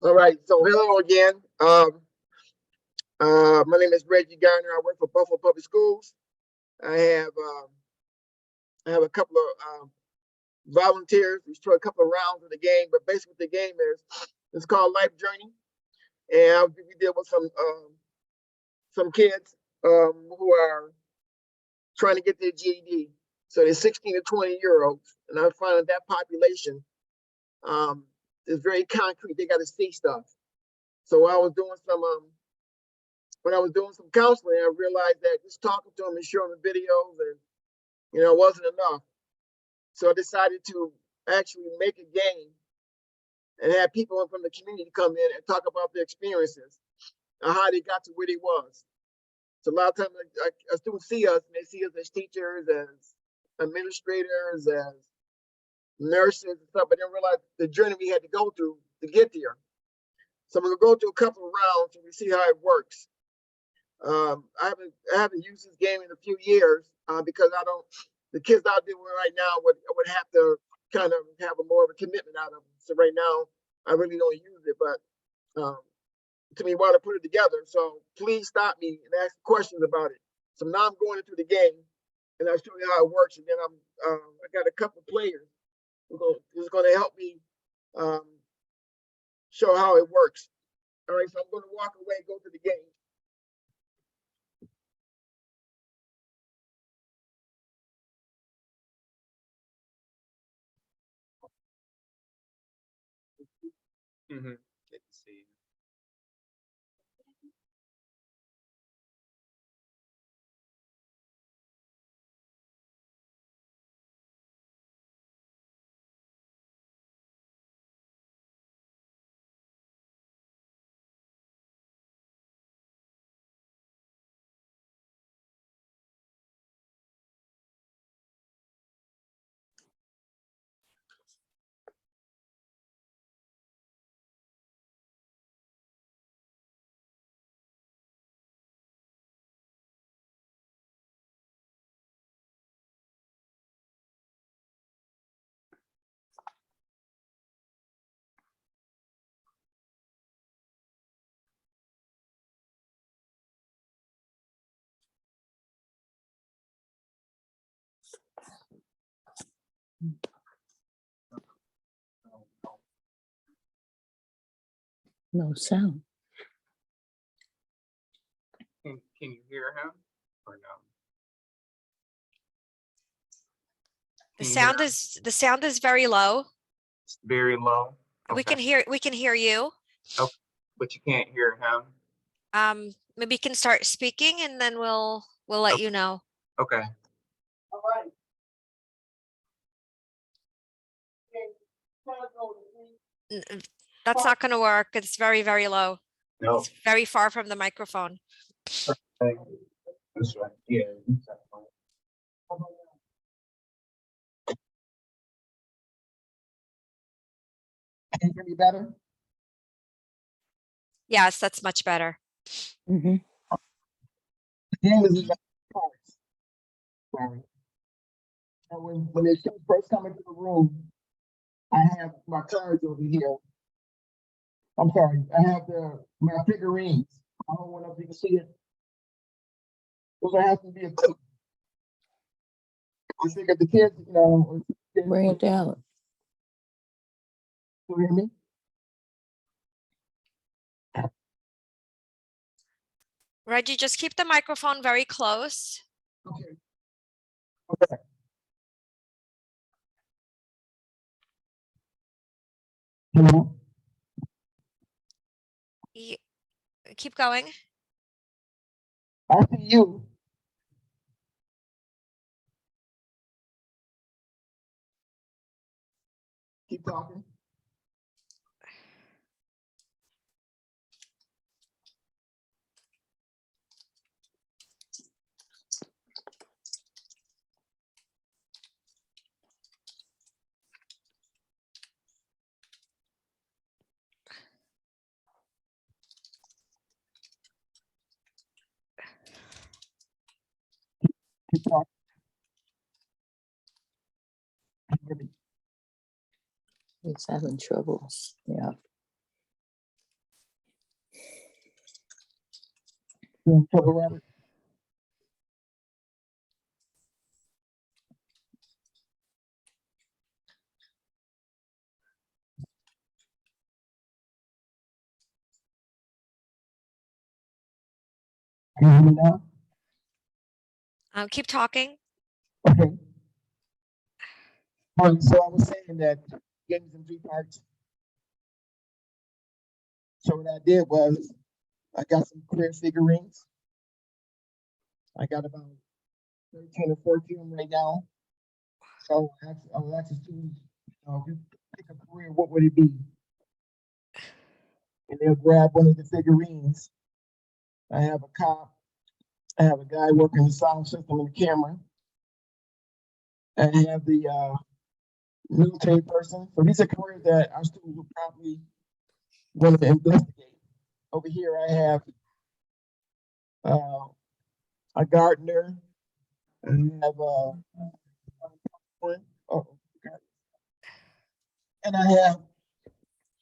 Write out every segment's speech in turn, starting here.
All right, so hello again. My name is Reggie Garner. I work for Buffalo Public Schools. I have a couple of volunteers. We throw a couple of rounds of the game, but basically the game it's called Life Journey, and we deal with some kids who are trying to get their GED. So they're 16 to 20-year-olds, and I find that population is very concrete. They got to see stuff. So I was doing some when I was doing some counseling, I realized that just talking to them and showing them videos and wasn't enough. So I decided to actually make a game and have people from the community come in and talk about their experiences and how they got to where they was. So a lot of times students see us and they see us as teachers, as administrators, as nurses and stuff, but they don't realize the journey we had to go through to get there. So I'm gonna go through a couple of rounds and we see how it works. I haven't used this game in a few years because the kids out there right now would have to kind of have more of a commitment out of them. So right now I really don't use it, but to me, want to put it together. So please stop me and ask questions about it. So now I'm going into the game and I'll show you how it works. And then I got a couple of players who's going to help me show how it works. All right, so I'm going to walk away, go to the game. Mm-hmm. Good to see you. No sound. Can you hear him or no? The sound is very low. It's very low. Okay. We can hear you. Okay, but you can't hear him. Maybe you can start speaking and then we'll let you know. Okay. All right. That's not going to work. It's very, very low. No. It's very far from the microphone. Okay. That's right. Yeah. Can you hear me better? Yes, that's much better. Mm-hmm. The game is cards. Sorry. And when they first come into the room, I have my cards over here. I'm sorry, I have my figurines. I don't know if you can see it. Those have to be a clue. I think if the kids, Bring it down. you hear me? Reggie, just keep the microphone very close. Okay. Okay. Hello? Keep going. I see you. Keep talking. Keep talking. He's having trouble. Yeah. You in trouble, Robert? Can you hear me now? Keep talking. Okay. All right, so I was saying that games in 3 parts. So what I did was I got some clear figurines. I got about 13 or 14 of them right now. So I was actually students, if you pick a career, what would it be? And they'll grab one of the figurines. I have a cop. I have a guy working the sound system and the camera. I have the military person. So these are careers that our students will probably want to investigate. Over here, I have a gardener. And I have and I have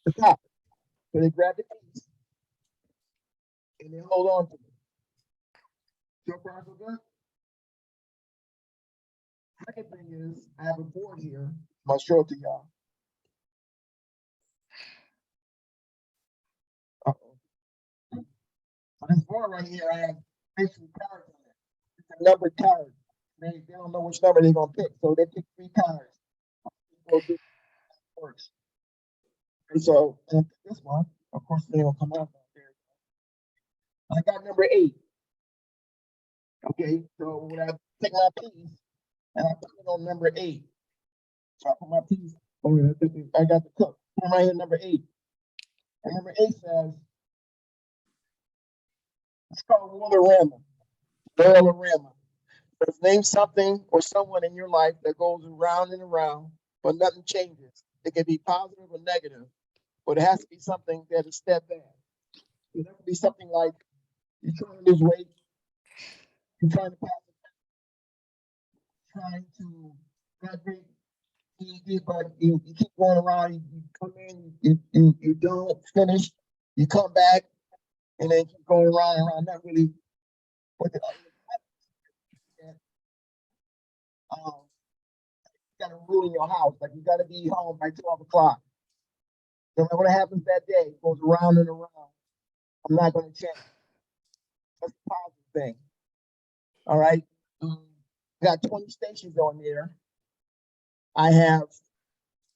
the top. So they grab the piece and they hold on to it. So far, so good. Second thing is I have a board here. I'll show it to y'all. On this board right here, I have basically cards on it. It's a numbered card. They don't know which number they're gonna pick, so they pick 3 cards. Works. And so this one, of course, they will come out there. I got number 8. Okay, so when I take my piece and I put it on number 8, so I put my piece over there. I got the cook. I'm right here, number 8. And number 8 says, it's called Willarama. Willarama. Let's name something or someone in your life that goes around and around, but nothing changes. It can be positive or negative, but it has to be something that is steadfast. It has to be something like you're trying to lose weight, you're trying to pass it, trying to graduate, but you keep going around, you come in, you don't finish, you come back, and then keep going around and around, not really what the you got a rule in your house, like you got to be home by 12 o'clock. No matter what happens that day, it goes around and around. I'm not going to change. That's a positive thing. All right. Got 20 stations on there. I have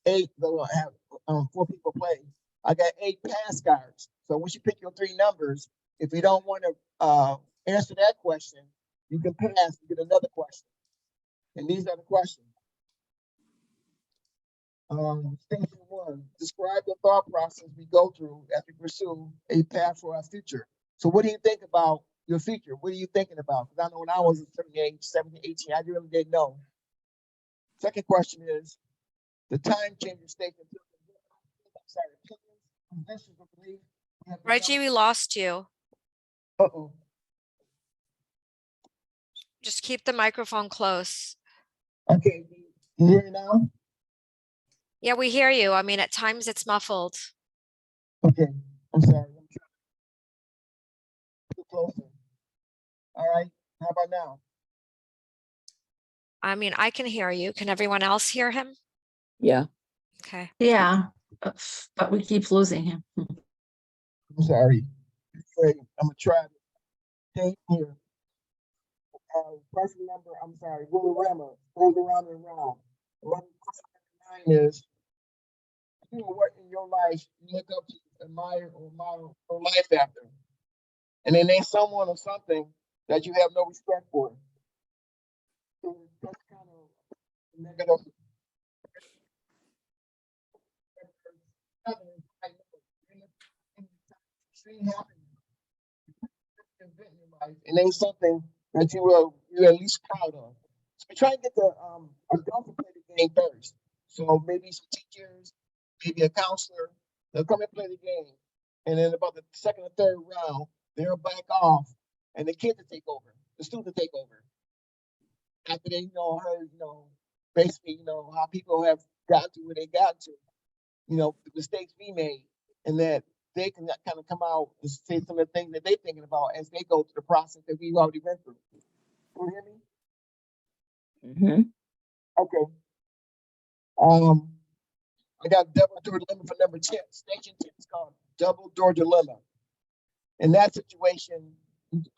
8, though I have 4 people play. I got 8 pass cards. So once you pick your 3 numbers, if you don't want to answer that question, you can pass and get another question. And these are the questions. Station 1, describe the thought process we go through as we pursue a path for our future. So what do you think about your future? What are you thinking about? Because I know when I was a certain age, 17, 18, I really didn't know. Second question is, the time changer statement. Reggie, we lost you. Uh-oh. Just keep the microphone close. Okay, you hear me now? Yeah, we hear you. I mean, at times it's muffled. Okay, I'm sorry. I'm trying to get closer. All right, how about now? I mean, I can hear you. Can everyone else hear him? Yeah. Okay. Yeah, but we keep losing him. I'm sorry. I'm gonna try to take here. Person number, I'm sorry, Willarama, goes around and around. Question 9 is, who or what in your life you look up to, admire, or model your life after? And then there's someone or something that you have no respect for. So that's kind of negative. And ain't something that you're at least proud of. So we try to get the adults to play the game first. So maybe some teachers, maybe a counselor, they'll come and play the game. And then about the second or third round, they'll back off and the kids will take over, the students will take over. After they, heard, basically, how people have gotten to where they got to, the mistakes we made, and that they can kind of come out and say some of the things that they're thinking about as they go through the process that we've already went through. Can you hear me? Mm-hmm. Okay. I got double door dilemma for number 10. Station 10 is called double door dilemma. In that situation,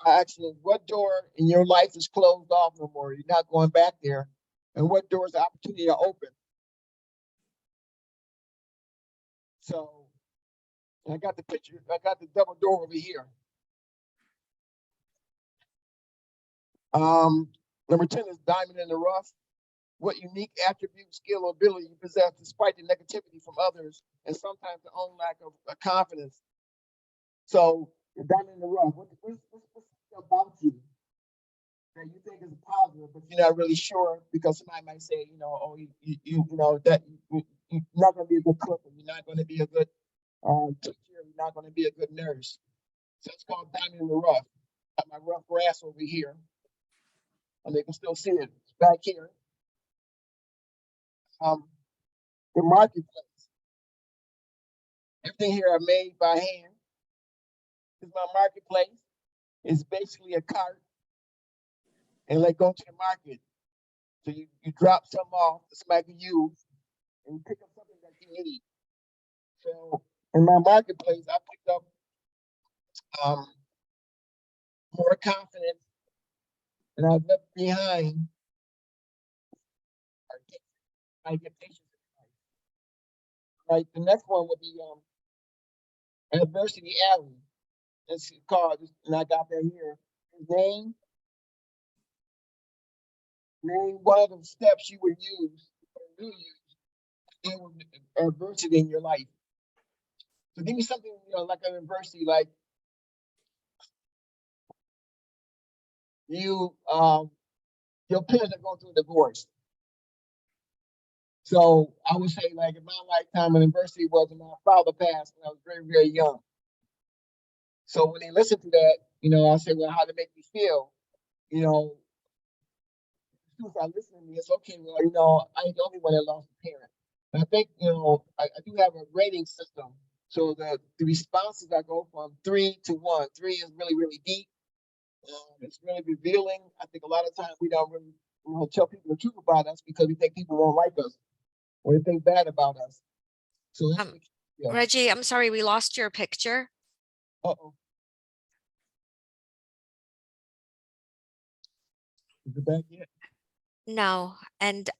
I ask you, what door in your life is closed off no more? You're not going back there. And what door is the opportunity to open? So I got the picture. I got the double door over here. Number 10 is diamond in the rough. What unique attribute, skill, or ability you possess despite the negativity from others and sometimes the own lack of confidence. So the diamond in the rough. What's about you that you think is a positive, but you're not really sure because somebody might say, you know, oh, you know that you're not going to be a good cook, or you're not going to be a good teacher, you're not going to be a good nurse. So it's called diamond in the rough. Got my rough grass over here, and they can still see it back here. The marketplace. Everything here are made by hand. This is my marketplace. It's basically a cart, and like go to the market. So you drop something off that somebody can use, and you pick up something that you need. So in my marketplace, I picked up more confidence, and I've left behind. I get patience. Right. The next one would be adversity alley. It's called, and I got that here. Name one of the steps you would use or will use to deal with adversity in your life. So give me something, you know, like an adversity, like you, your parents are going through a divorce. So I would say, like in my lifetime, an adversity was when my father passed when I was very, very young. So when they listen to that, you know, I say, well, how did it make me feel? You know, students are listening to me. It's okay. Well, you know, I ain't the only one that lost a parent. And I think, you know, I do have a rating system. So the responses I go from 3 to 1. 3 is really, really deep. It's really revealing. I think a lot of times we don't really, you know, tell people the truth about us because we think people won't like us or they think bad about us. So yeah. Reggie, I'm sorry, we lost your picture. Uh-oh. Is it back yet? No, and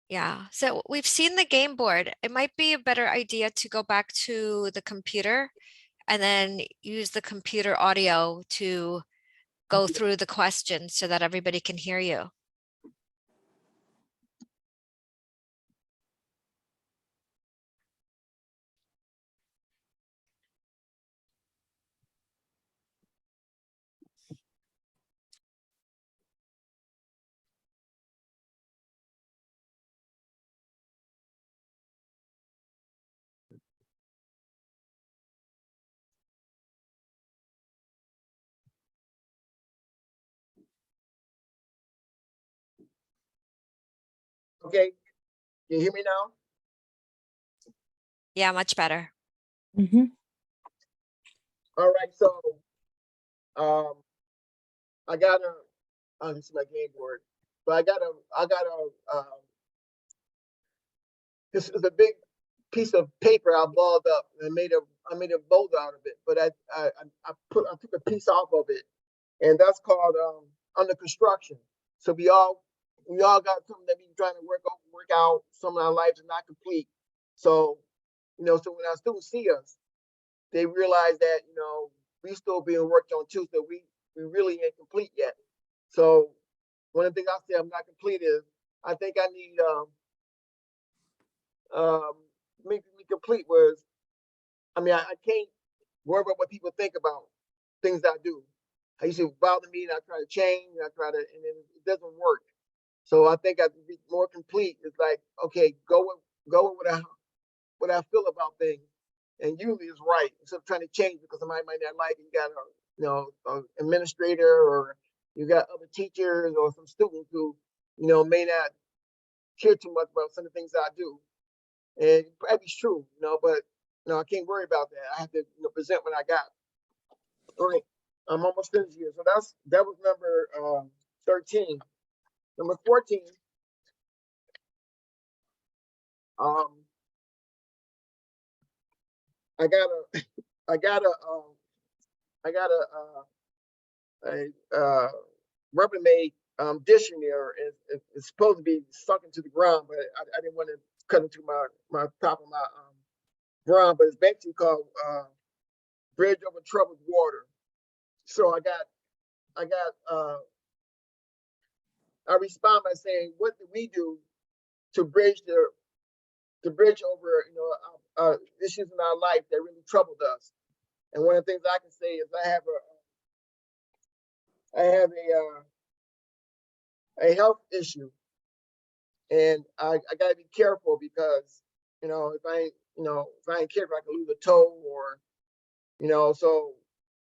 yeah, so we've seen the game board. It might be a better idea to go back to the computer and then use the computer audio to go through the questions so that everybody can hear you. Okay. Can you hear me now? Yeah, much better. Mm-hmm. All right. So I got this is my game board, but this is a big piece of paper I balled up and I made a boulder out of it, but I took a piece off of it, and that's called under construction. So we all got something that we trying to work out. Some of our lives are not complete. So, you know, so when our students see us, they realize that, you know, we still being worked on too. So we really ain't complete yet. So one of the things I say I'm not complete is I think I need making me complete was, I mean, I can't worry about what people think about things I do. I used to bother me and I try to change and and then it doesn't work. So I think I could be more complete. It's like, okay, go with what I feel about things. And usually it's right. Instead of trying to change because somebody might not like it. You got an administrator, or you got other teachers or some students who, you know, may not care too much about some of the things I do. And probably it's true, you know, but No, I can't worry about that. I have to, you know, present what I got. All right. I'm almost finished here. So that was number 13. Number 14. I got a Rubbermaid dish in there. It's supposed to be sunk into the ground, but I didn't want to cut into my top of my ground. But it's basically called Bridge Over Troubled Water. So I respond by saying, what do we do to bridge over, you know, issues in our life that really troubled us? And one of the things I can say is I have a health issue, and I got to be careful because, you know, if I ain't careful, I can lose a toe, or, you know. So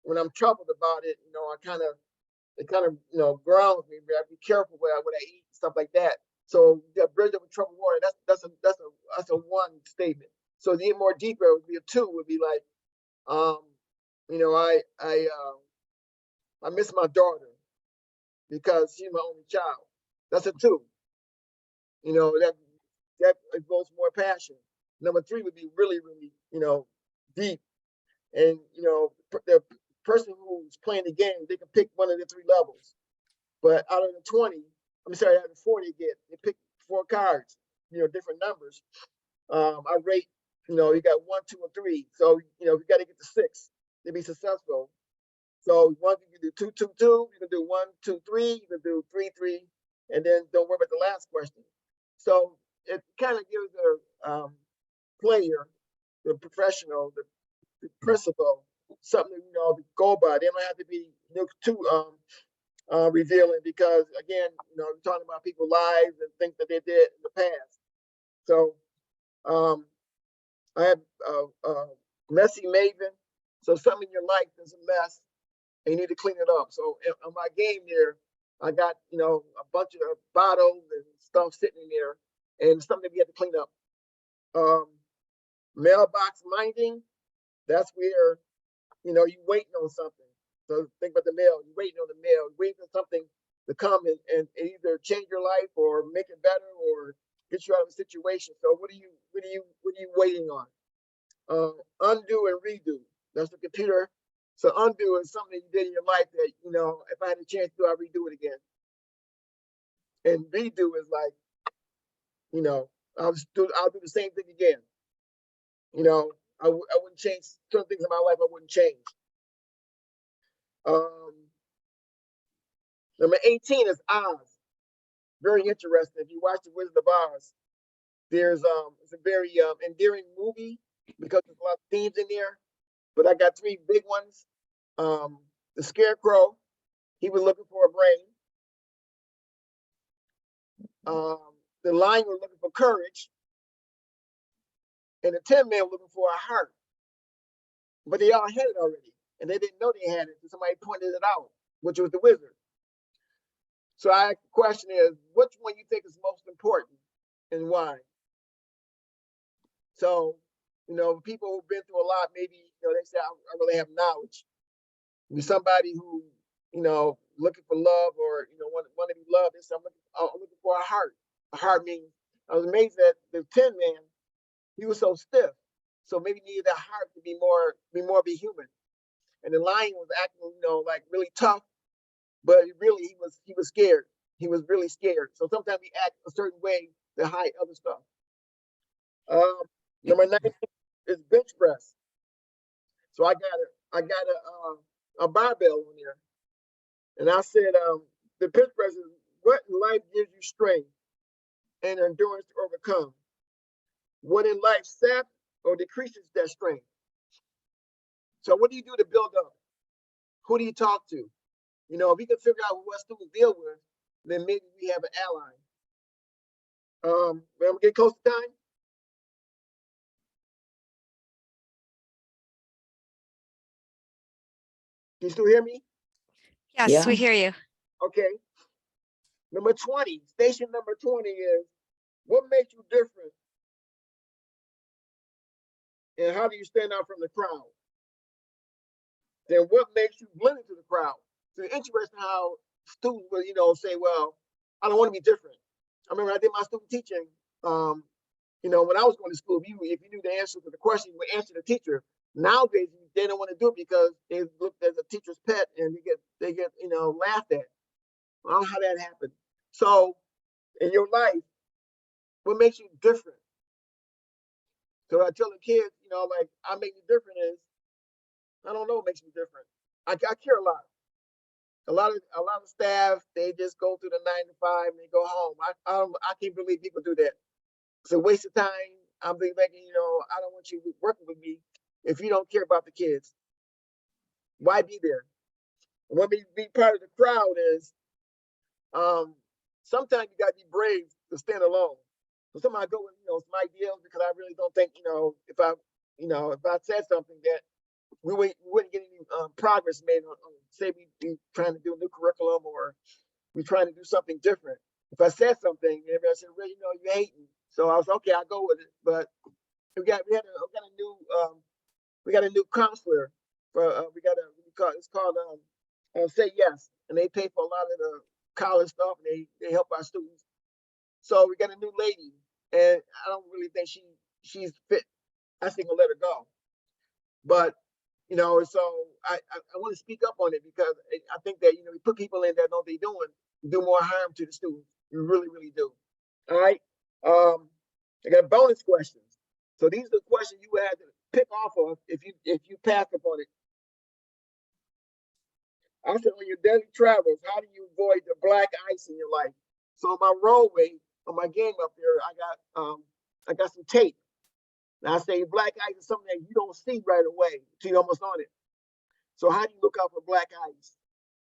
when I'm troubled about it, you know, it kind of, you know, grounds me. I be careful what I eat, stuff like that. So that bridge over troubled water, that's a one statement. So the more deeper would be a two, would be like, you know, I miss my daughter because she's my only child. That's a two. You know, that evokes more passion. Number three would be really, really, you know, deep. And, you know, the person who's playing the game, they can pick one of the three levels. But out of the 20, out of the 40 they pick 4 cards, you know, different numbers. I rate, you know, you got 1, 2, and 3. So, you know, you got to get to 6 to be successful. So one, you can do 2, 2, 2. You can do 1, 2, 3. You can do 3, 3, and then don't worry about the last question. So it kind of gives the player, the professional, the principal, something, you know, to go by. They don't have to be, you know, too revealing, because again, you know, we're talking about people's lives and things that they did in the past. So I have messy maven. So something in your life is a mess and you need to clean it up. So on my game there, I got, you know, a bunch of bottles and stuff sitting in there, and something we have to clean up. Mailbox minding, that's where, you know, you waiting on something. So think about the mail. You're waiting on the mail. You're waiting for something to come and either change your life or make it better or get you out of a situation. So what are you waiting on? Undo and redo. That's the computer. So undo is something you did in your life that, you know, if I had a chance to do, I'd redo it again. And redo is like, you know, I'll do the same thing again. You know, I wouldn't change certain things in my life. I wouldn't change. Number 18 is Oz. Very interesting. If you watch The Wizard of Oz, it's a very endearing movie because there's a lot of themes in there. But I got 3 big ones. The Scarecrow, he was looking for a brain. The Lion was looking for courage, and the Tin Man was looking for a heart. But they all had it already, and they didn't know they had it. So somebody pointed it out, which was the wizard. So the question is, which one you think is most important and why? So, you know, people who've been through a lot, maybe, you know, they say, I really have knowledge. Be somebody who, you know, looking for love, or, you know, want to be loved. They say, I'm looking for a heart. A heart means, I was amazed that the Tin Man, he was so stiff. So maybe needed a heart to be human. And the Lion was acting, you know, like really tough, but really he was scared. He was really scared. So sometimes we act a certain way to hide other stuff. Number 9 is bench press. So I got a barbell on there, and I said, the bench press is what in life gives you strength and endurance to overcome. What in life saps or decreases that strength. So what do you do to build up? Who do you talk to? You know, if we can figure out what students deal with, then maybe we have an ally. When we get close to time. Can you still hear me? Yes, Yeah. we hear you. Okay. Number 20, station number 20 is, what makes you different And how do you stand out from the crowd? Then what makes you blend into the crowd? So it's interesting how students will, say, well, I don't want to be different. I remember I did my student teaching, when I was going to school, if you knew the answer to the question, you would answer the teacher. Nowadays, they don't want to do it because they look as a teacher's pet and they get laughed at. I don't know how that happened. So in your life, what makes you different? So I tell the kids, like I make you different is, I don't know what makes me different. I care a lot. A lot of staff, they just go through the 9 to 5 and they go home. I can't believe people do that. It's a waste of time. I'm thinking, I don't want you working with me if you don't care about the kids. Why be there? When we be part of the crowd is, sometimes you gotta be brave to stand alone. So sometimes I go with, some ideas because I really don't think, if I said something that we wouldn't get any progress made on say we trying to do a new curriculum or we're trying to do something different. If I said something, everybody said, "Well, you hating." So I was okay. I'll go with it. But we got a new counselor for it's called Say Yes, and they pay for a lot of the college stuff and they help our students. So we got a new lady, and I don't really think she's fit. I think we'll let her go. But so I want to speak up on it because I think that you put people in that know what they're doing, do more harm to the students. You really, really do. All right. I got bonus questions. So these are the questions you had to pick off of if you pass upon it. I said, on your daily travels, how do you avoid the black ice in your life? So on my roadway, on my game up there, I got some tape. Now I say black ice is something that you don't see right away until you're almost on it. So how do you look out for black ice?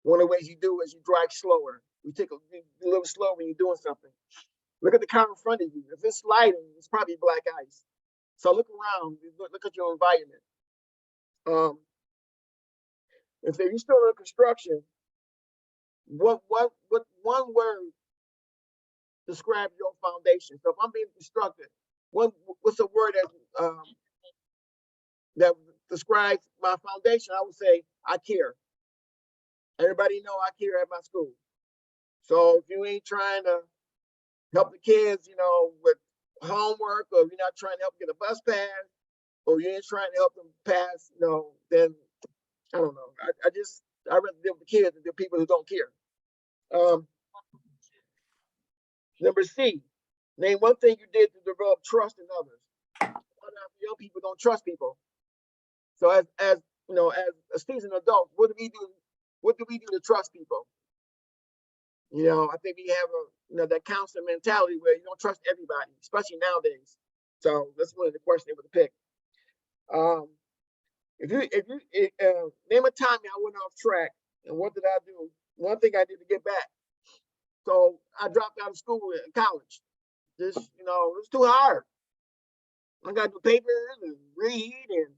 One of the ways you do is you drive slower. You take a little slower when you're doing something. Look at the car in front of you. If it's sliding, it's probably black ice. So look around. Look at your environment. If you're still in construction, what one word describes your foundation? So if I'm being constructed, what's a word that describes my foundation? I would say I care. Everybody know I care at my school. So if you ain't trying to help the kids, with homework, or you're not trying to help get a bus pass, or you ain't trying to help them pass, then I don't know. I'd rather deal with the kids than the people who don't care. Number C, name one thing you did to develop trust in others. A lot of young people don't trust people. So as a seasoned adult, what do we do? What do we do to trust people? I think we have that counselor mentality where you don't trust everybody, especially nowadays. So that's one of the questions they would pick. If you name a time I went off track, and what did I do? One thing I did to get back. So I dropped out of school in college. It was too hard. I got to do papers and read, and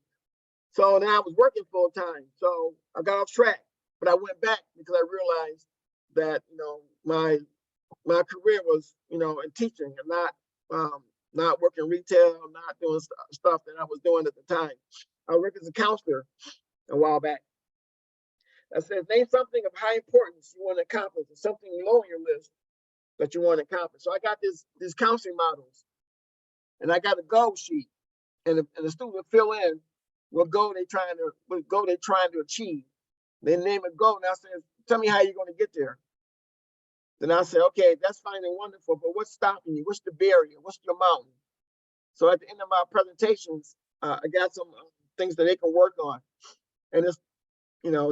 so then I was working full time. So I got off track, but I went back because I realized that my career was in teaching and not working retail, not doing stuff that I was doing at the time. I worked as a counselor a while back. I said, name something of high importance you want to accomplish, or something low on your list that you want to accomplish. So I got these counseling models, and I got a goal sheet, and the student will fill in what goal they're trying to achieve. They name a goal, and I said, tell me how you're going to get there. Then I said, okay, that's fine and wonderful, but what's stopping you? What's the barrier? What's your mountain? So at the end of my presentations, I got some things that they can work on, and it's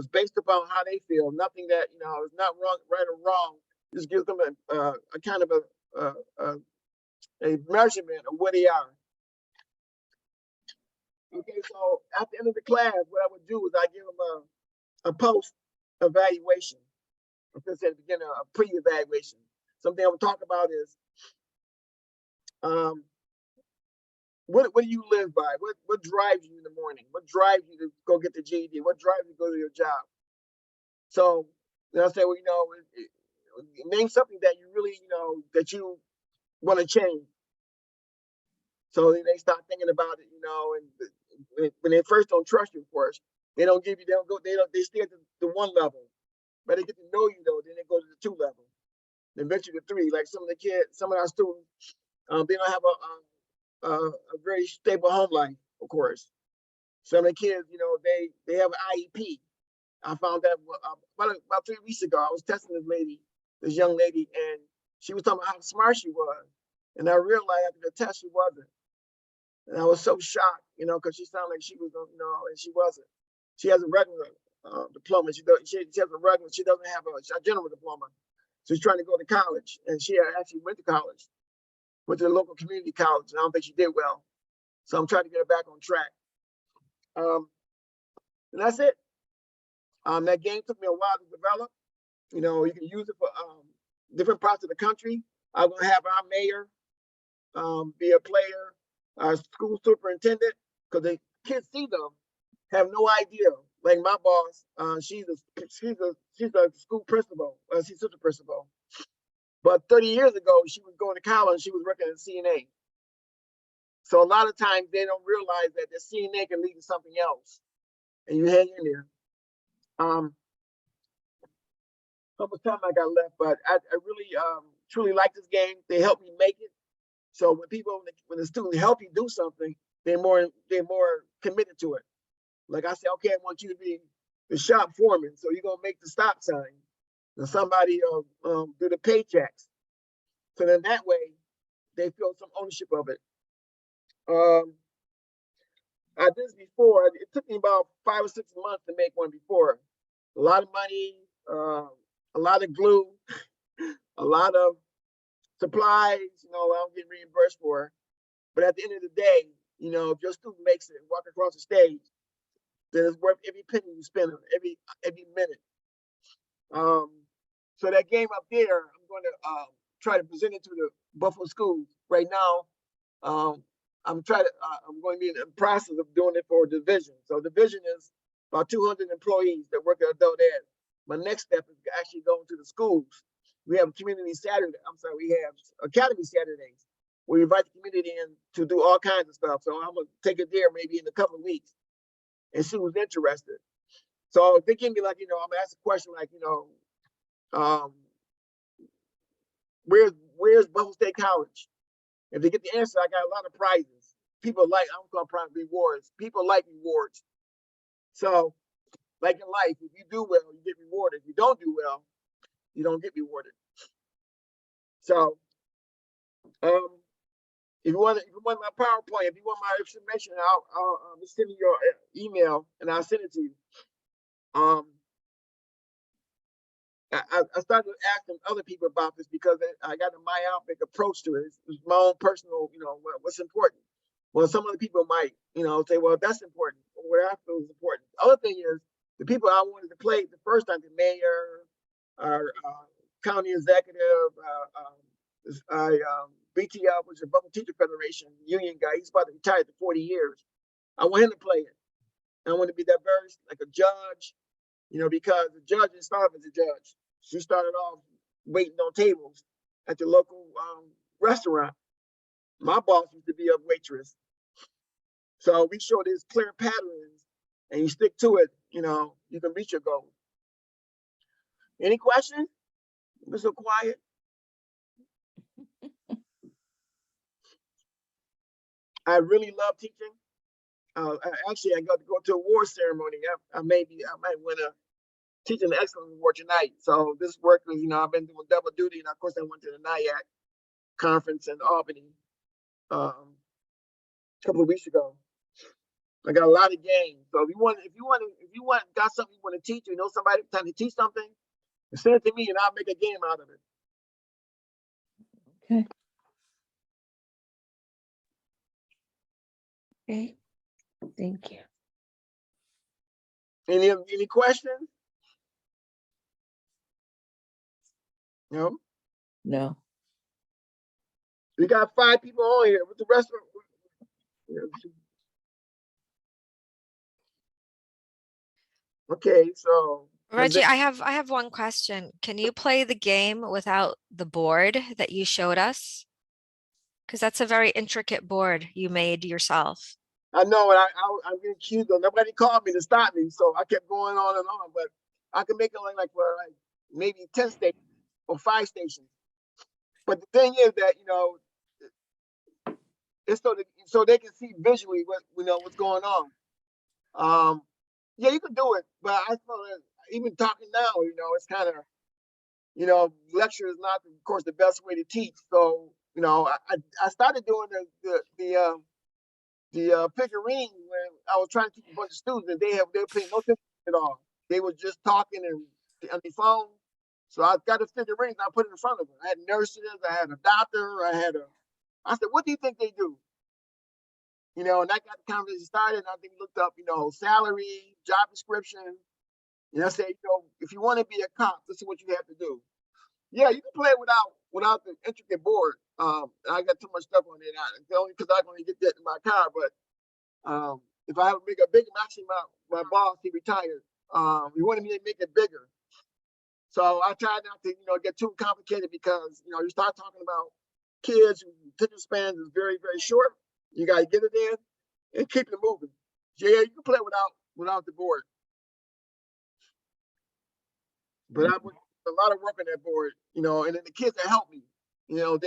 based upon how they feel. Nothing that is not wrong, right or wrong. Just gives them a kind of a measurement of where they are. Okay, so at the end of the class, what I would do is I give them a post evaluation. I said at the beginning, a pre-evaluation. Something I would talk about is what do you live by? What drives you in the morning? What drives you to go get the GED? What drives you to go to your job? So I say, well, name something that you really, that you want to change. So they start thinking about it, you know, and when they first don't trust you, of course, they don't give you, they don't go, they stay at the 1 level. But they get to know you though, then they go to the 2 level, then venture to 3. Like some of the kids, some of our students, they don't have a very stable home life, of course. Some of the kids, you know, they have an IEP. I found that about 3 weeks ago. I was testing this young lady, and she was talking about how smart she was. And I realized after the test, she wasn't. And I was so shocked, you know, because she sounded like she was, you know, and she wasn't. She has a regular diploma. She has a regular, she doesn't have a general diploma. So she's trying to go to college. And she actually went to college, went to the local community college. And I don't think she did well. So I'm trying to get her back on track. And that's it. That game took me a while to develop. You know, you can use it for different parts of the country. I'm gonna have our mayor be a player, our school superintendent, because the kids see them, have no idea. Like my boss, she's a school principal, assistant principal. But 30 years ago, she was going to college. She was working at CNA. So a lot of times they don't realize that the CNA can lead to something else, and you hang in there. How much time I got left? But I really truly like this game. They help me make it. So when the students help you do something, they're more committed to it. Like I said, okay, I want you to be the shop foreman, so you're gonna make the stop sign, and somebody do the paychecks. So then that way, they feel some ownership of it. I did this before. It took me about 5 or 6 months to make one before. A lot of money, a lot of glue, a lot of supplies, you know, I don't get reimbursed for. But at the end of the day, you know, if your student makes it and walk across the stage, then it's worth every penny you spend, every minute. So that game up there, I'm going to try to present it to the Buffalo schools. Right now, I'm going to be in the process of doing it for a division. So division is about 200 employees that work at adult ed. My next step is actually going to the schools. We have community Saturday. We have Academy Saturdays. We invite the community in to do all kinds of stuff. So I'm gonna take it there maybe in a couple of weeks and see who's interested. So if they give me like, you know, I'm gonna ask a question like, you know, where's Buffalo State College? If they get the answer, I got a lot of prizes. People like, I'm gonna prize rewards. People like rewards. So like in life, if you do well, you get rewarded. If you don't do well, you don't get rewarded. So, if you want my PowerPoint, if you want my information, I'll send you your email and I'll send it to you. I started asking other people about this because I got a myopic approach to it. It's my own personal, you know, what's important. Well, some other people might, you know, say, well, that's important, or what I feel is important. The other thing is the people I wanted to play the first time, the mayor, our county executive, BTF, which is the Buffalo Teacher Federation union guy. He's about to retire after 40 years. I want him to play it. I want to be diverse, like a judge, you know, because the judge didn't start off as a judge. She started off waiting on tables at the local restaurant. My boss used to be a waitress. So we show these clear patterns and you stick to it, you know, you can reach your goal. Any questions? You're so quiet. I really love teaching. Actually, I got to go to a award ceremony. I might win a teaching excellence award tonight. So this work is, you know, I've been doing double duty, and of course I went to the NYC conference in Albany a couple of weeks ago. I got a lot of games. So if you got something you want to teach, you know, somebody trying to teach something, send it to me and I'll make a game out of it. Okay. Okay. Thank you. Any questions? No. No. We got 5 people on here. With the rest of them. Okay, so Reggie, I have one question. Can you play the game without the board that you showed us? Because that's a very intricate board you made yourself. I know, and I'm getting accused of. Nobody called me to stop me, so I kept going on and on. But I can make it like for like maybe 10 stations or 5 stations. But the thing is that it's so they can see visually what what's going on. Yeah, you can do it, but I feel that even talking now, it's kind of lecture is not, of course, the best way to teach. So I started doing the figurine when I was trying to teach a bunch of students, and they were paying no attention at all. They were just talking and on the phone. So I got the figurines, and I put it in front of them. I had nurses, I had a doctor, I said, what do you think they do? And that got the conversation started, and I think looked up, salary, job description. And I said, if you want to be a cop, this is what you have to do. Yeah, you can play without the intricate board. I got too much stuff on it. Only because I'm going to get that in my car. But if I have to make it bigger, actually, my boss, he retired. He wanted me to make it bigger. So I tried not to, get too complicated because, you start talking about kids whose attention spans is very, very short. You got to get it in and keep it moving. Yeah, you can play without the board. But I put a lot of work on that board, and then the kids that help me, they'll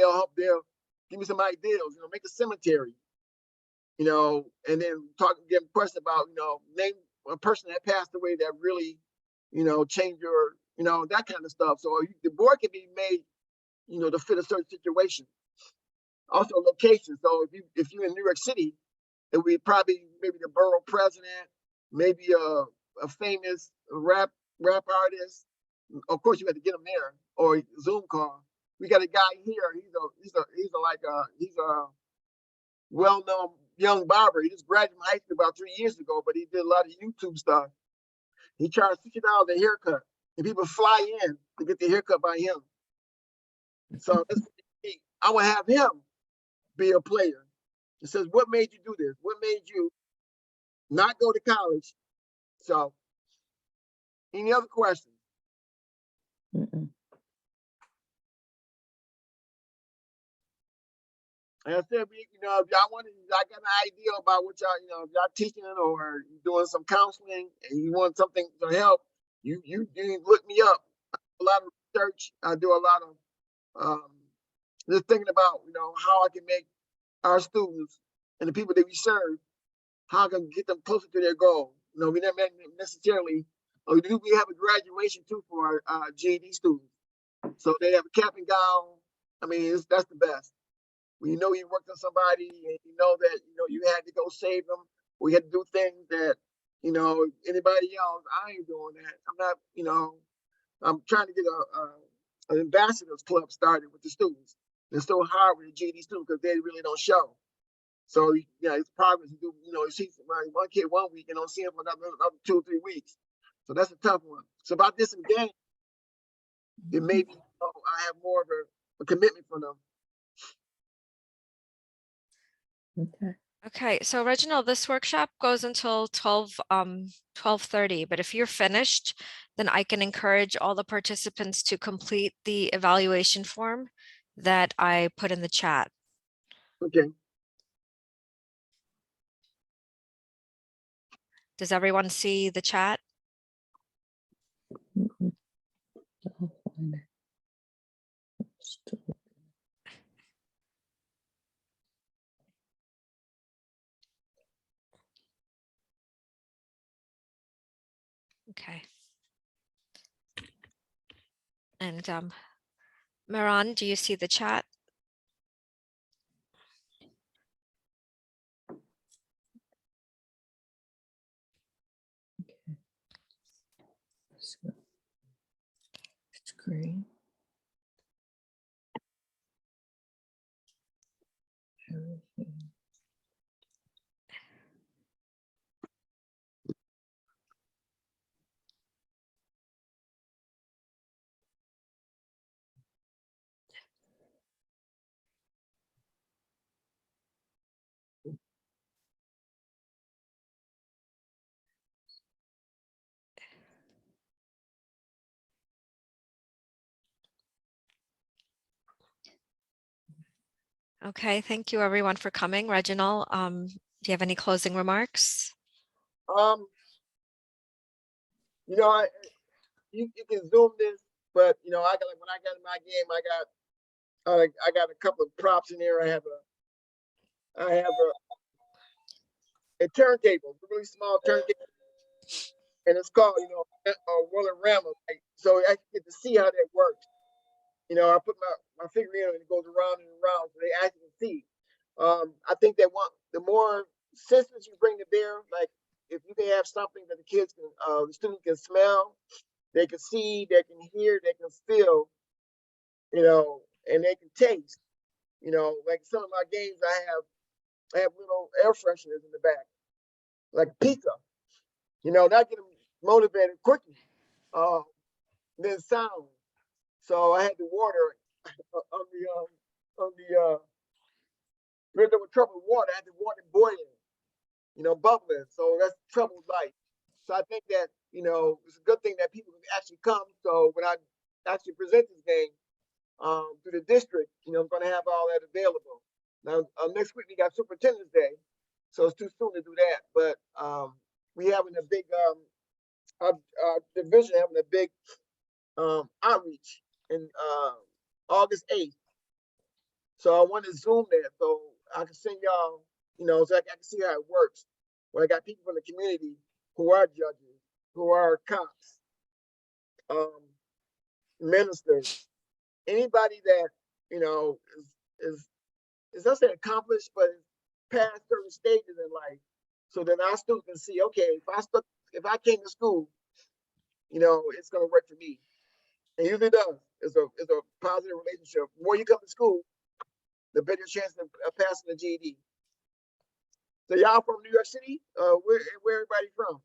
give me some ideas, make a cemetery, and then give them questions about, name a person that passed away that really, changed your, that kind of stuff. So the board can be made, to fit a certain situation. Also location. So if you're in New York City, it would be probably maybe the borough president, maybe a famous rap artist. Of course, you have to get him there or Zoom call. We got a guy here. He's a well-known young barber. He just graduated from high school about 3 years ago, but he did a lot of YouTube stuff. He charged $60 a haircut, and people fly in to get the haircut by him. So I would have him be a player. It says, what made you do this? What made you not go to college? So, any other questions? Mm-mm. Like I said, if y'all I got an idea about what y'all, if y'all teaching or doing some counseling and you want something to help, you look me up. I do a lot of research. I do a lot of just thinking about, how I can make our students and the people that we serve, how I can get them closer to their goal. We never necessarily, we have a graduation too for our GED students. So they have a cap and gown. I mean, that's the best. When you worked on somebody and that, you had to go save them. We had to do things that, anybody else, I ain't doing that. I'm not, I'm trying to get an ambassadors club started with the students. It's so hard with the GED students because they really don't show. So, it's progress. You see one kid 1 week and don't see him for another 2 or 3 weeks. So that's a tough one. So about this game, it may be, I have more of a commitment from them. Okay. Okay, so Reginald, this workshop goes until 12:30, but if you're finished, then I can encourage all the participants to complete the evaluation form that I put in the chat. Okay. Does everyone see the chat? Mm-mm. I'll find it. Still- Okay. And Miran, do you see the chat? so- Screen. Everything. Okay, thank you everyone for coming. Reginald, do you have any closing remarks? You know, you can Zoom this, but you know, when I got in my game, I got a couple of props in there. I have a turntable, a really small turntable, and it's called, you know, a Rollerama. Like, so I get to see how that works. You know, I put my finger in and it goes around and around, so they actually can see. I think that the more systems you bring to bear, like if you can have something that the students can smell, they can see, they can hear, they can feel, you know, and they can taste. You know, like some of my games, I have little air fresheners in the back, like pizza. You know, that get them motivated quickly. Uh, then sound. So I had the water on the when there was troubled water, I had the water boiling, you know, bubbling. So that's troubled light. So I think that, you know, it's a good thing that people actually come. So when I actually present this game to the district, you know, I'm going to have all that available. Now, next week we got Superintendent's Day, so it's too soon to do that. But we having a big, our division having a big outreach in August 8th. So I want to Zoom that so I can send y'all, you know, so I can see how it works. When I got people from the community who are judges, who are cops, ministers, anybody that, you know, is not say accomplished, but past certain stages in life. So then our students can see, okay, if I came to school, you know, it's gonna work for me. And usually does. It's a positive relationship. The more you come to school, the bigger chance of passing the GED. So y'all from New York City? Where everybody from?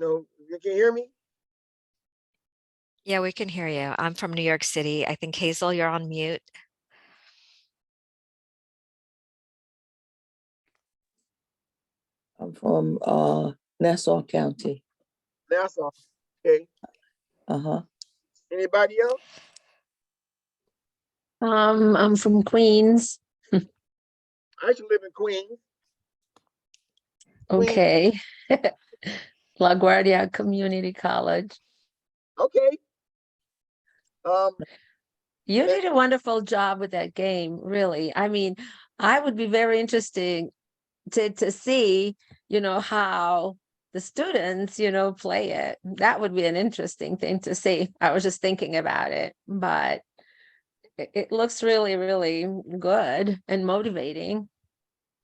No, you can hear me? Yeah, we can hear you. I'm from New York City. I think Hazel, you're on mute. I'm from Nassau County. Nassau. Okay. Uh-huh. Anybody else? I'm from Queens. I actually live in Queens. Okay. LaGuardia Community College. Okay. Um, You did a wonderful job with that game, really. I mean, I would be very interested to see, you know, how the students, you know, play it. That would be an interesting thing to see. I was just thinking about it, but it looks really, really good and motivating.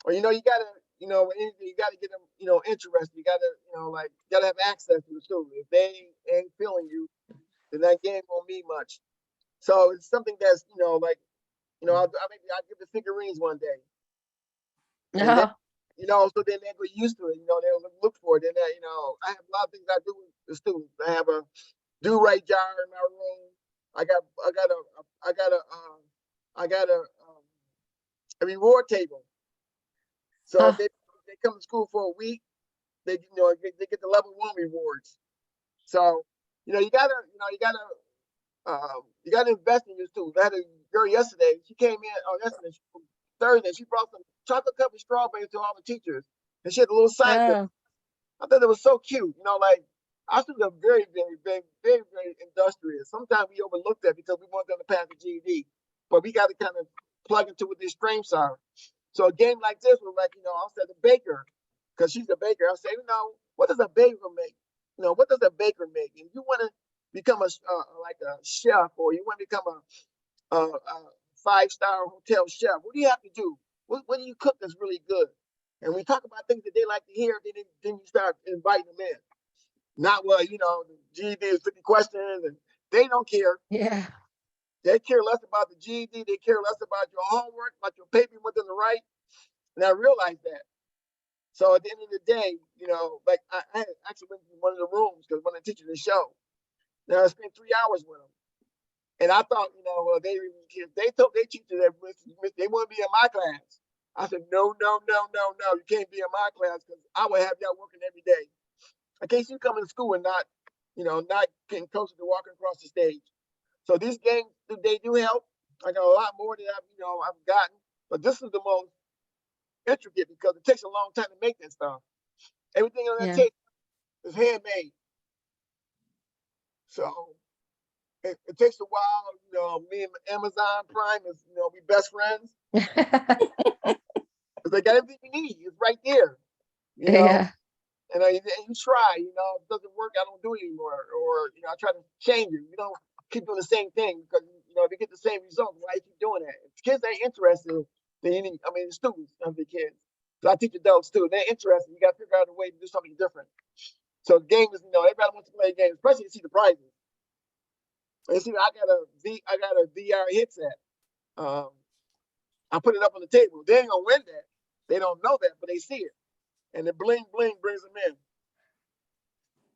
well, you know, you know, with anything, you gotta get them, you know, interested. You gotta, you know, like, you gotta have access to the student. If they ain't feeling you, then that game won't mean much. So it's something that's, you know, like, you know, maybe I'll give the figurines one day. And then, Oh, you know, so then they get used to it. You know, they'll look for it. And then, you know, I have a lot of things I do with the students. I have a do-right jar in my room. I got a reward table. So if oh, they come to school for a week, they, you know, they get the level 1 rewards. So, you know, you gotta invest in your students. I had a girl yesterday. She came in Thursday. She brought some chocolate covered strawberries to all the teachers, and she had a little sign. oh, I thought it was so cute. You know, like our students are very, very, very, very, very industrious. Sometimes we overlook that because we want them to pass the GED, but we got to kind of plug into what their strengths are. So a game like this was like, you know, I said the baker, because she's a baker. I say, you know, what does a baker make? You know, what does a baker make? And you want to become like a chef, or you want to become a 5-star hotel chef, what do you have to do? What do you cook that's really good? And we talk about things that they like to hear, then you start inviting them in. Not, well, you know, the GED is 50 questions, and they don't care. yeah. They care less about the GED. They care less about your homework, about your paper within the right. And I realized that. So at the end of the day, you know, like I actually went to one of the rooms because one of the teachers in the show. Now I spent 3 hours with them. And I thought, you know, well, they told their teacher that they want to be in my class. I said, no, you can't be in my class because I would have y'all working every day. I can't see you coming to school and not, not getting closer to walking across the stage. So these games, they do help. I got a lot more that I've gotten, but this is the most intricate because it takes a long time to make that stuff. Everything on that Yeah. tape is handmade. So it takes a while. Me and Amazon Prime is, we best friends. Because they got everything you need. It's right there. Yeah. And you try, if it doesn't work, I don't do it anymore. Or, I try to change it. You don't keep doing the same thing because, if you get the same results, why you keep doing that? If kids ain't interested, then you need, the students, not the kids. So I teach adults too. They're interested. You got to figure out a way to do something different. So the game is, everybody wants to play games, especially to see the prizes. And see, I got a VR headset. I put it up on the table. They ain't gonna win that. They don't know that, but they see it. And the bling bling brings them in.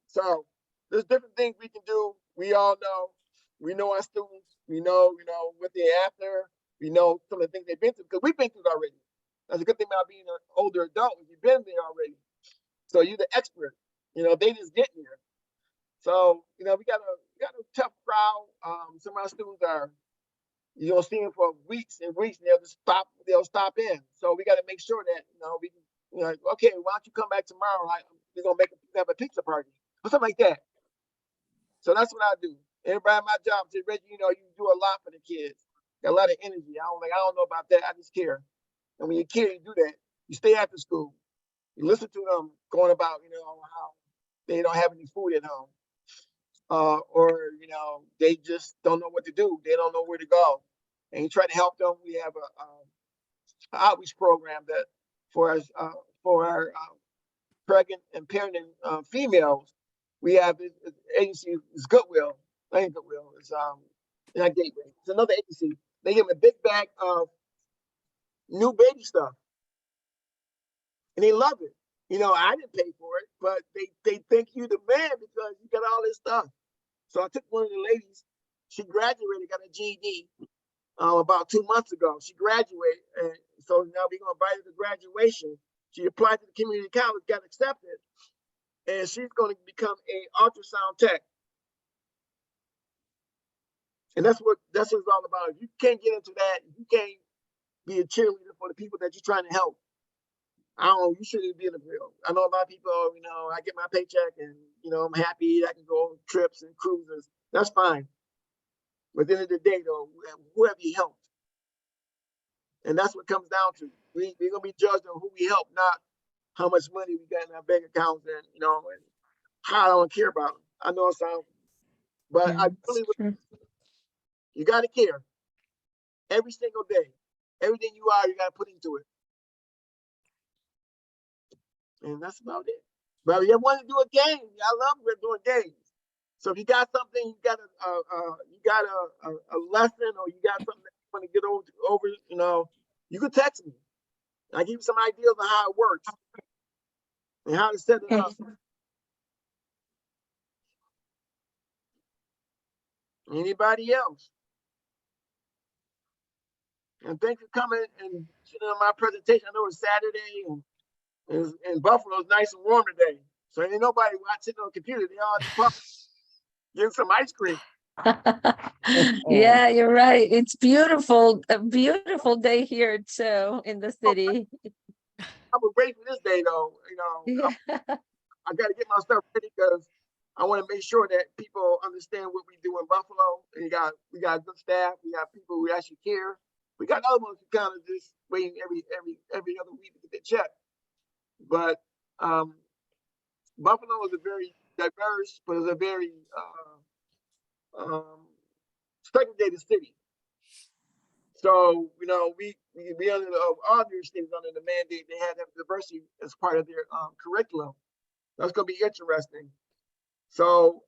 So there's different things we can do. We all know. We know our students. We know, what they're after. We know some of the things they've been through because we've been through it already. That's a good thing about being an older adult. You've been there already. So you're the expert. They just get there. So, we got a tough crowd. Some of our students are, you don't see them for weeks and weeks, and they'll stop in. So we got to make sure that, we can, okay, why don't you come back tomorrow? We're going to have a pizza party or something like that. So that's what I do. Everybody at my job said, Reggie, you do a lot for the kids. Got a lot of energy. I don't know about that. I just care. And when you're a kid, you do that. You stay after school. You listen to them going about, how they don't have any food at home. Or, they just don't know what to do. They don't know where to go. And you try to help them. We have an outreach program that for our pregnant and parenting females, we have this agency is Goodwill. I ain't Goodwill. It's not Gateway. It's another agency. They give them a big bag of new baby stuff, and they love it. I didn't pay for it, but they think you the man because you got all this stuff. So I took one of the ladies. She graduated, got a GED about 2 months ago. She graduated, and so now we're gonna invite her to graduation. She applied to the community college, got accepted, and she's going to become a ultrasound tech. And that's what it's all about. If you can't get into that, you can't be a cheerleader for the people that you're trying to help. I don't know, you shouldn't be in the field. I know a lot of people, I get my paycheck and, I'm happy I can go on trips and cruises. That's fine. But at the end of the day, though, who have you helped? And that's what it comes down to. We're going to be judged on who we help, not how much money we got in our bank accounts and, and how I don't care about them. I know it sounds, but Yeah, I really, you got to care every single day. Everything you are, you got to put into it. And that's about it. But if you want to do a game, I love we're doing games. So if you got something, you got a lesson, or you got something that you want to get over, you can text me. I give you some ideas on how it works and how to set it up. Anybody else? And thanks for coming and my presentation. I know it's Saturday and Buffalo's nice and warm today. So ain't nobody watching on the computer. They all in the park getting some ice cream. Yeah, you're right. It's beautiful, a beautiful day here too in the city. I'm ready for this day though. Yeah. I got to get my stuff ready because I want to make sure that people understand what we do in Buffalo. And we got good staff. We got people who actually care. We got other ones who kind of just waiting every other week to get their check. But Buffalo is a very diverse, but it's a very segregated city. So we under all New York State is under the mandate they have diversity as part of their curriculum. That's going to be interesting. So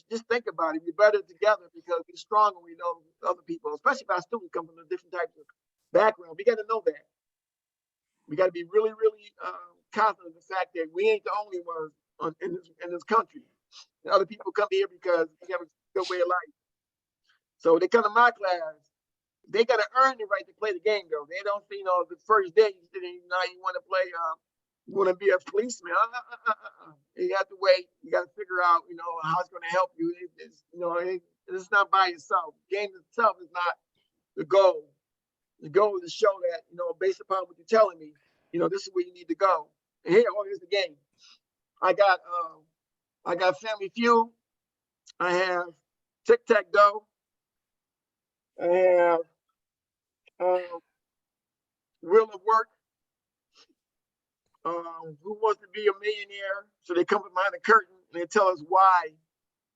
just think about it. We're better together because we're strong when we know other people, especially if our students come from a different type of background. We got to know that. We got to be really, really confident in the fact that we ain't the only ones in this country. And other people come here because we have a good way of life. So they come to my class. They got to earn the right to play the game, though. They don't see, the first day you want to play You want to be a policeman? You have to wait. You got to figure out, how it's going to help you. It's not by yourself. The game itself is not the goal. The goal is to show that, based upon what you're telling me, this is where you need to go. And here's the game. I got Family Feud. I have Tic-Tac-Toe. I have Wheel of Work. Who Wants to Be a Millionaire? So they come behind the curtain and they tell us why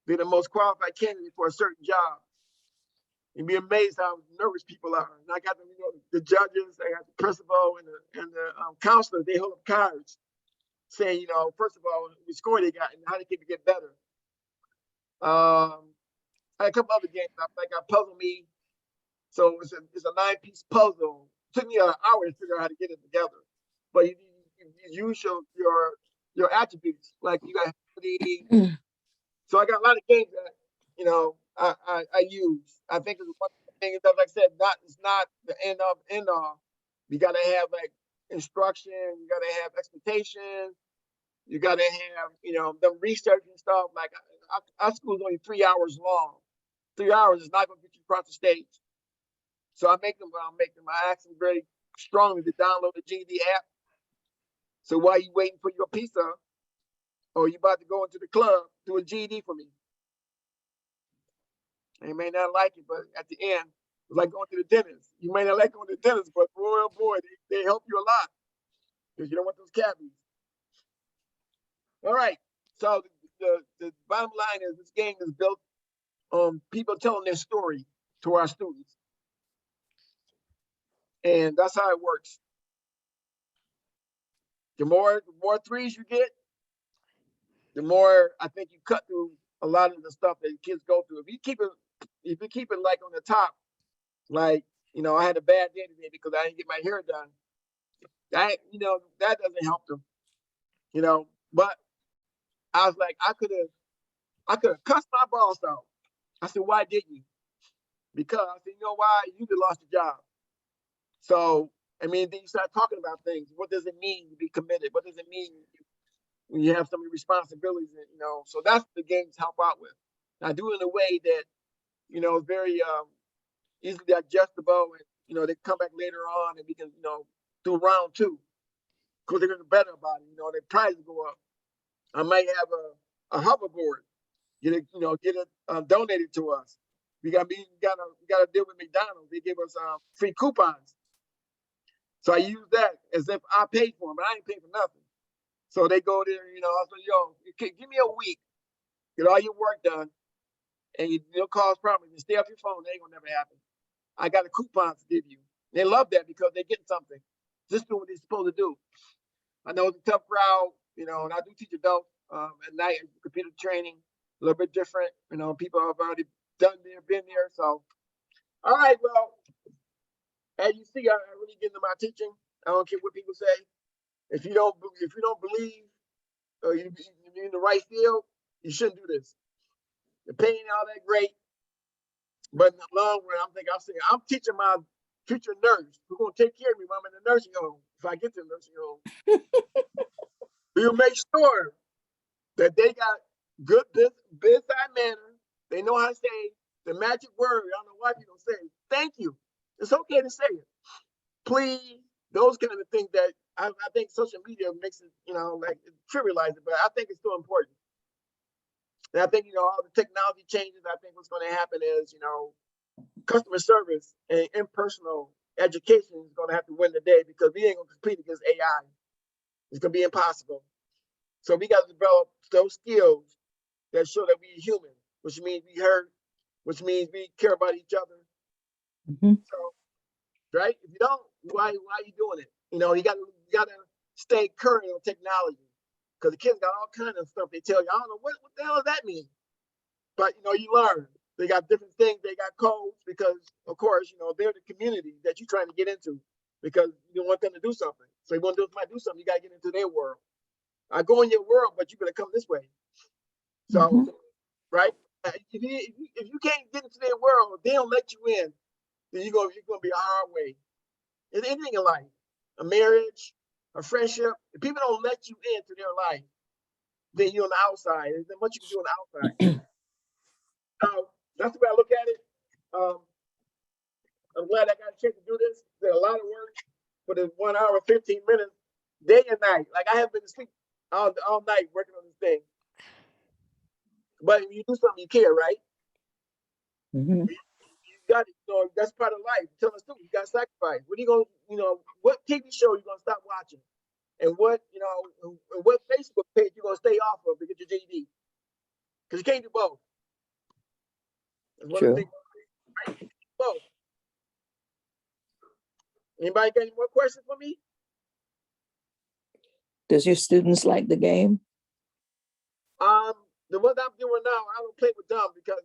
they're the most qualified candidate for a certain job. You'd be amazed how nervous people are. And I got the judges, I got the principal and the counselors. They hold up cards saying, first of all, the score they got and how they can get better. I had a couple other games. I got Puzzle Me. So it's a 9-piece puzzle. It took me an hour to figure out how to get it together. But you use your attributes, like you got the. So I got a lot of games that I use. I think it's one thing that, like I said, it's not the end all. You got to have like instruction. You got to have expectation. You got to have them research and stuff. Like our school is only 3 hours long. 3 hours is not going to get you across the stage. So I make them. I ask them very strongly to download the GD app. So while you waiting for your pizza, or you about to go into the club, do a GD for me. They may not like it, but at the end, it's like going to the dentist. You may not like going to the dentist, but boy, oh boy, they help you a lot because you don't want those cavities. All right. So the bottom line is this game is built on people telling their story to our students. And that's how it works. The more threes you get, the more I think you cut through a lot of the stuff that kids go through. If you keep it like on the top, like, I had a bad day today because I didn't get my hair done. That doesn't help them. But I was like, I could have cussed my boss out. I said, why didn't you? Because I said, you know why? You could have lost your job. So, then you start talking about things. What does it mean to be committed? What does it mean when you have so many responsibilities? So that's what the games help out with. I do it in a way that, is very easily digestible, and they come back later on and we can, do round 2 because they're gonna be better about it. Their prizes go up. I might have a hoverboard, get it donated to us. We gotta deal with McDonald's. They give us free coupons. So I use that as if I paid for them, but I ain't paid for nothing. So they go there, I said, give me a week, get all your work done, and you'll cause problems. You stay off your phone, it ain't gonna never happen. I got a coupon to give you. They love that because they're getting something. Just doing what they're supposed to do. I know it's a tough crowd, and I do teach adults at night, computer training, a little bit different. People have already been there. So, all right, well, as you see, I really get into my teaching. I don't care what people say. If you don't believe you're in the right field, you shouldn't do this. The pay ain't all that great, but in the long run, I'm teaching my future nurse who's gonna take care of me when I'm in the nursing home. If I get to the nursing home, we'll make sure that they got good bedside manner. They know how to say the magic word. I don't know why people don't say it. Thank you. It's okay to say it. Please, those kind of things that I think social media makes it, like trivialize it, but I think it's still important. And I think, all the technology changes. I think what's going to happen is, customer service and impersonal education is going to have to win the day because we ain't going to compete against AI. It's going to be impossible. So we got to develop those skills that show that we're human, which means we hurt, which means we care about each other. Mm-hmm. So, right? If you don't, why are you doing it? You got to stay current on technology because the kids got all kinds of stuff they tell you. I don't know what the hell does that mean, but you learn. They got different things. They got codes because, of course, they're the community that you're trying to get into because you want them to do something. So you want them to do something, you got to get into their world. I go in your world, but you're gonna come this way. So, right? If you can't get into their world, they don't let you in. Then you're gonna be a hard way. In anything in life, a marriage, a friendship. If people don't let you into their life, then you're on the outside. There's not much you can do on the outside. That's the way I look at it. I'm glad I got a chance to do this. There's a lot of work for the 1 hour, 15 minutes, day and night. Like I haven't been asleep all night working on this thing. But if you do something you care, right? Mhm. You got it. You know, that's part of life. Tell us too. You got to sacrifice. What are you going to, you know, what TV show you going to stop watching? And what, you know, and what Facebook page you going to stay off of to get your GED? Because you can't do both. That's one of the True. things, right? Both. Anybody got any more questions for me? Does your students like the game? The ones I'm doing now, I don't play with them because,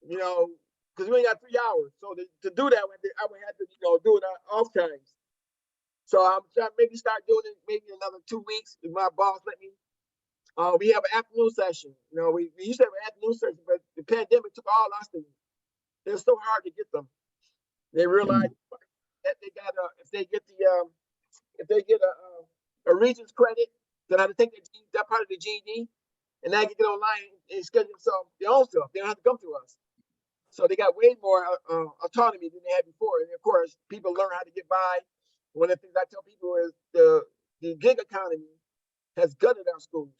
you know, because we only got 3 hours. So to do that, I would have to, you know, do it off times. So I'm trying to maybe start doing it maybe in another 2 weeks if my boss let me. We have an afternoon session. You know, we used to have an afternoon session, but the pandemic took all our students. They're so hard to get them. They realize that they got if they get a Regents credit, then I have to take that part of the GED, and I can get online and schedule themselves their own stuff. They don't have to come to us. So they got way more autonomy than they had before. And of course, people learn how to get by. One of the things I tell people is the gig economy has gutted our schools,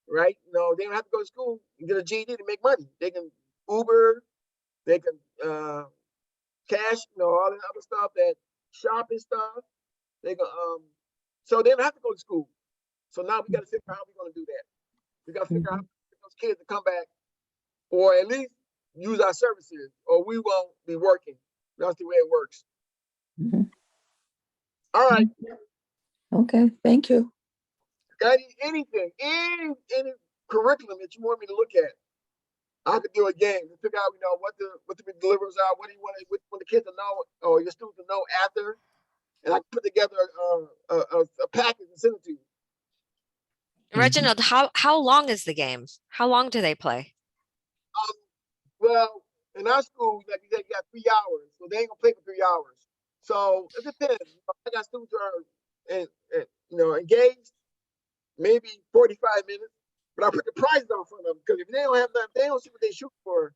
right? You know, they don't have to go to school and get a GED to make money. They can Uber, they can cash, you know, all the other stuff, that shopping stuff. They can so they don't have to go to school. So now we got to figure out how we're going to do that. We got to figure out how to get those kids to come back, or at least use our services, or we won't be working. That's the way it works. Mhm. All right. Okay, thank you. Got anything, any curriculum that you want me to look at? I could do a game to figure out, you know, what the deliverables are, what do you want the kids to know, or your students to know after, and I can put together a package and send it to you. Reginald, how long is the game? How long do they play? Well, in our school, like you said, you got 3 hours, so they ain't gonna play for 3 hours. So it depends. You know, I got students who are you know, engaged, maybe 45 minutes, but I put the prizes on front of them because if they don't have nothing, they don't see what they shoot for.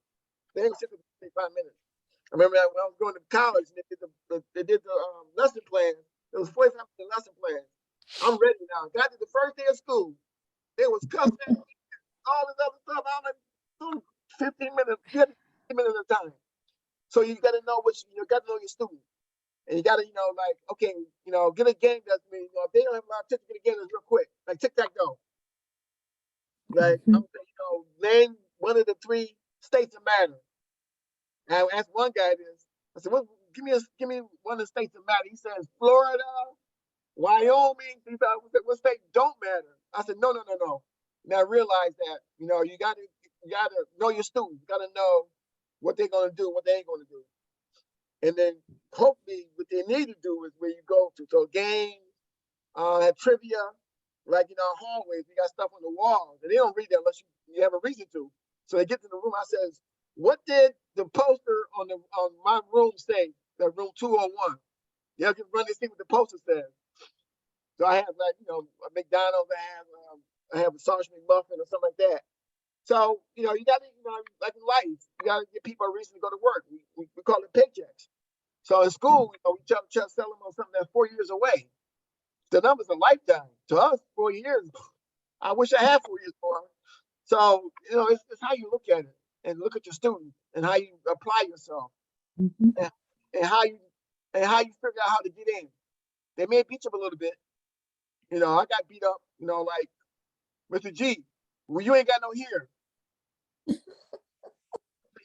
They ain't sit for 45 minutes. I remember that when I was going to college, and they did the lesson plan. It was 45 minute lesson plan. I'm ready now. Got to the first day of school. They was cussing, all this other stuff. I'm like, 15 minutes, 15 minutes at a time. So you got to know you got to know your student. And you got to, you know, like, okay, you know, get a game that's me. You know, if they don't have a lot of attention, get a game that's real quick, like tic-tac-toe. Like, I'm saying, you know, name one of the 3 states that matter. And I asked one guy this. I said, give me one of the states that matter. He says Florida, Wyoming. He said, what state don't matter? I said, no. Now I realize that, you know, you gotta know your students. You gotta know what they're gonna do, what they ain't gonna do. And then hopefully what they need to do is where you go to. So games, have trivia, like, you know, hallways, we got stuff on the walls. And they don't read that unless you have a reason to. So they get to the room, I says, what did the poster on my room say? The room 201. They'll just run and see what the poster says. So I have, like, you know, a McDonald's, I have a sausage McMuffin or something like that. So, you know, you got to, you know, like in life, you got to give people a reason to go to work. We call it paychecks. So in school, you know, we try to sell them on something that's 4 years away. The number's a lifetime. To us, 4 years. I wish I had 4 years more. So, you know, it's how you look at it and look at your students and how you apply yourself and how you figure out how to get in. They may beat you up a little bit. You know, I got beat up, you know, like Mr. G. Well, you ain't got no hair.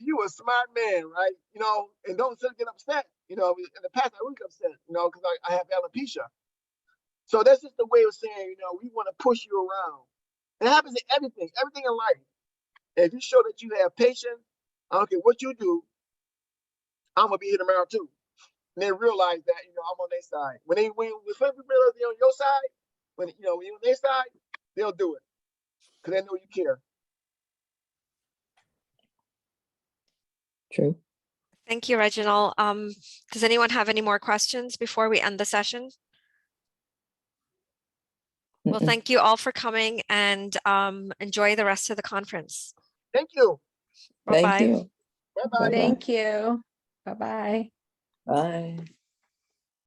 You a smart man, right? You know, and don't get upset. You know, in the past I was upset, you know, because I have alopecia. So that's just the way of saying, you know, we want to push you around. It happens in everything in life. And if you show that you have patience, I don't care what you do, I'm gonna be here tomorrow too. And they realize that, you know, I'm on their side. When some people realize they're on your side, when you're on their side, they'll do it because they know you care. True. Thank you, Reginald. Does anyone have any more questions before we end the session? Well, Mm-mm. thank you all for coming and enjoy the rest of the conference. Thank you. Thank Bye-bye. you. Bye-bye. Bye-bye. Thank you. Bye-bye. Bye.